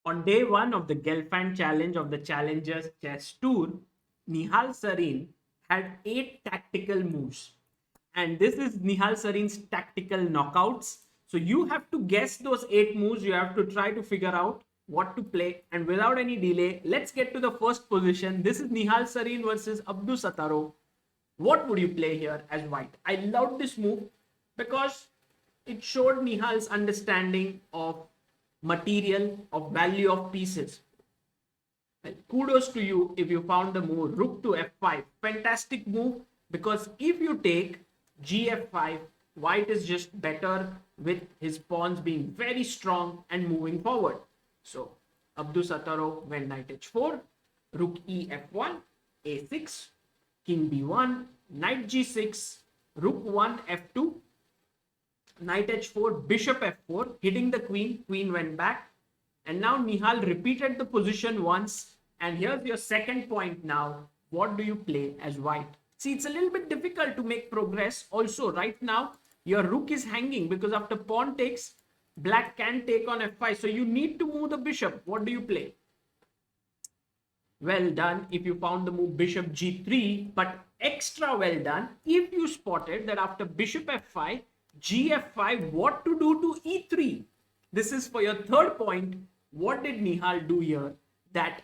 On day one of the Gelfand challenge of the Challengers Chess Tour, Nihal Sarin had 8 tactical moves. And this is Nihal Sarin's tactical knockouts. So you have to guess those 8 moves. You have to try to figure out what to play. And without any delay, let's get to the first position. This is Nihal Sarin versus Abdusattorov. What would you play here as white? I loved this move because it showed Nihal's understanding of material, of value of pieces. Well, kudos to you if you found the move rook to f5. Fantastic move, because if you take gf5, white is just better with his pawns being very strong and moving forward. So Abdusattorov went knight h4, rook e f1, a6, king b1, knight g6, rook 1 f2, knight h4, bishop f4, hitting the queen. Queen went back. And now Nihal repeated the position once. And here's your second point now. What do you play as white? See, it's a little bit difficult to make progress. Also, right now, your rook is hanging because after pawn takes, black can take on f5. So you need to move the bishop. What do you play? Well done if you found the move bishop g3, but extra well done if you spotted that after bishop f5, gf5, what to do to e3. This is for your third point. What did Nihal do here that,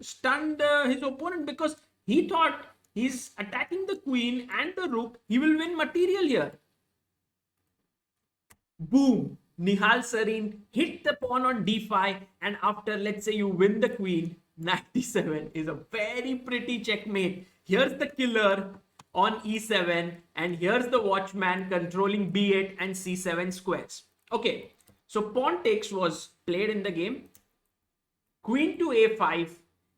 stunned his opponent, because he thought he's attacking the queen and the rook, he will win material here. Boom! Nihal Sarin hit the pawn on d5, and after, let's say, you win the queen, knight d7 is a very pretty checkmate. Here's the killer on e7, and here's the watchman controlling b8 and c7 squares. Okay, so pawn takes was played in the game, queen to a5,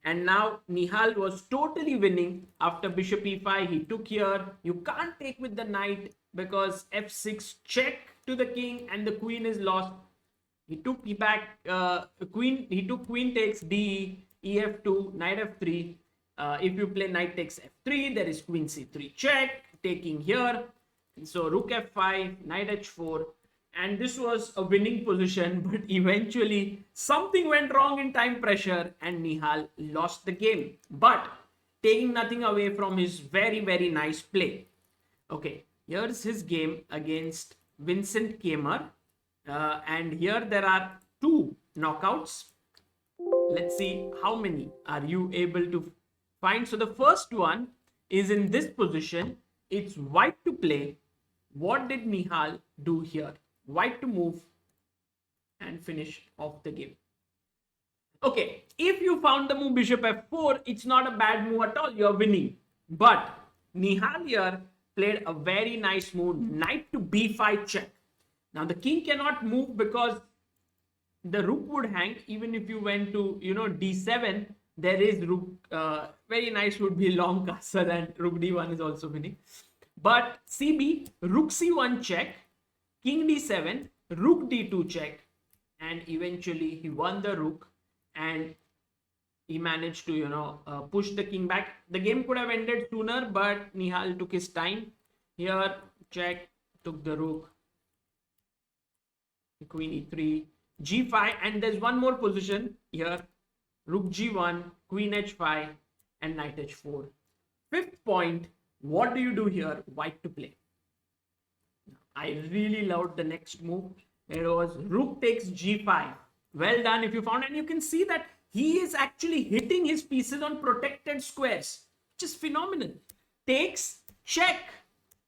and now Nihal was totally winning. After bishop e5, he took here. You can't take with the knight because f6 check to the king, and the queen is lost. He took queen takes d, ef2, knight f3. If you play knight takes f3, there is queen c3 check, taking here. So rook f5, knight h4, and this was a winning position, but eventually something went wrong in time pressure and Nihal lost the game. But taking nothing away from his very, very nice play. Okay, here's his game against Vincent Keymer. And here there are 2 knockouts. Let's see how many are you able to find. So the first one is in this position. It's white to play. What did Nihal do here? White to move and finish off the game. Okay, if you found the move bishop f4, it's not a bad move at all. You're winning. But Nihal here played a very nice move, knight to b5 check. Now the king cannot move because the rook would hang. Even if you went to d7, there is rook. Very nice would be long castle, and rook d1 is also winning. But cb, rook c1 check, king d7, rook d2 check, and eventually he won the rook and he managed to push the king back. The game could have ended sooner, but Nihal took his time. Here check, took the rook, queen e3, g5, and there's one more position here, rook g1, queen h5, and knight h4. Fifth point, what do you do here? White to play. I really loved the next move. It was rook takes g5. Well done if you found, and you can see that he is actually hitting his pieces on protected squares, which is phenomenal. Takes, check,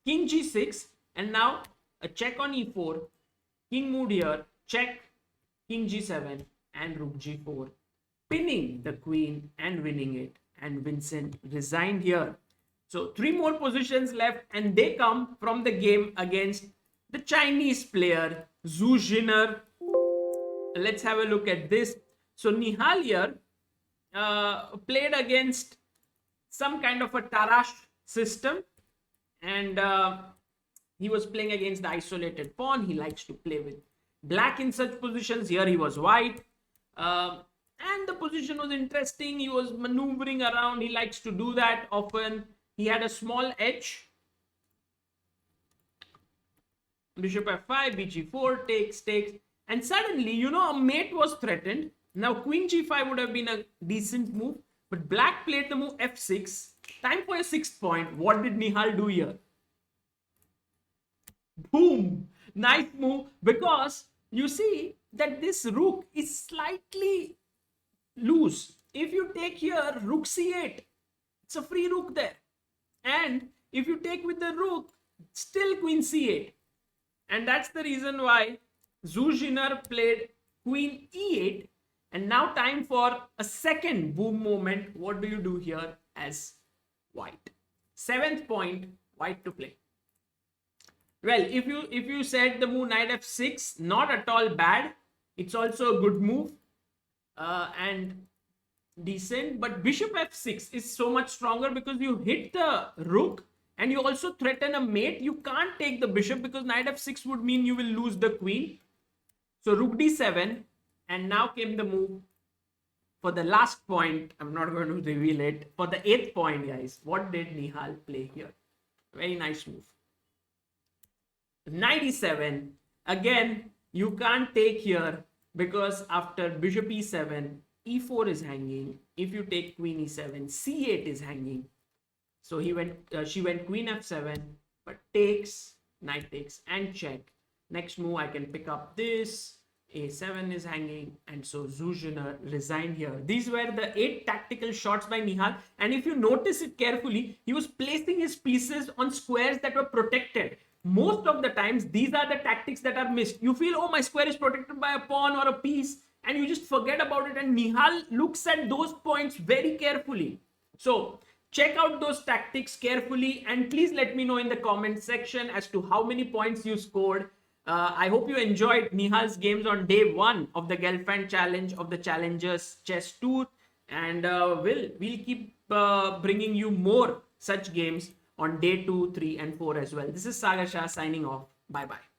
king g6, and now a check on e4, king moved here, check, king g7, and rook g4, pinning the queen and winning it. And Vincent resigned here. So 3 more positions left, and they come from the game against the Chinese player Ju Wenjun. Let's have a look at this. So Nihal here played against some kind of a Tarash system, and he was playing against the isolated pawn. He likes to play with black in such positions. Here he was white, and the position was interesting. He was maneuvering around. He likes to do that often. He had a small edge. Bishop f5, bg4, takes. And suddenly, you know, a mate was threatened. Now queen g5 would have been a decent move, but black played the move f6. Time for a 6th point. What did Nihal do here? Boom! Nice move, because you see that this rook is slightly loose. If you take here rook c8, it's a free rook there. And if you take with the rook, still queen c8. And that's the reason why Ju Wenjun played queen e8. And now time for a second boom moment. What do you do here as white? 7th point, white to play. Well, if you said the move knight f6, not at all bad. It's also a good move and decent. But bishop f6 is so much stronger because you hit the rook and you also threaten a mate. You can't take the bishop because knight f6 would mean you will lose the queen. So rook d7, and now came the move for the last point. I'm not going to reveal it. For the 8th point, guys, what did Nihal play here? Very nice move. Knight e7. Again, you can't take here because after bishop e7, e4 is hanging. If you take queen e7, c8 is hanging. So she went queen f7, but takes, knight takes, and check. Next move, I can pick up this. a7 is hanging, and so Ju Wenjun resigned here. These were the 8 tactical shots by Nihal, and if you notice it carefully, he was placing his pieces on squares that were protected. Most of the times, these are the tactics that are missed. You feel, oh, my square is protected by a pawn or a piece, and you just forget about it, and Nihal looks at those points very carefully. So check out those tactics carefully, and please let me know in the comment section as to how many points you scored. I hope you enjoyed Nihal's games on day 1 of the Gelfand challenge of the Challengers Chess Tour, and we'll keep bringing you more such games on day 2, 3, and 4 as well. This is Sagar Shah signing off. Bye bye.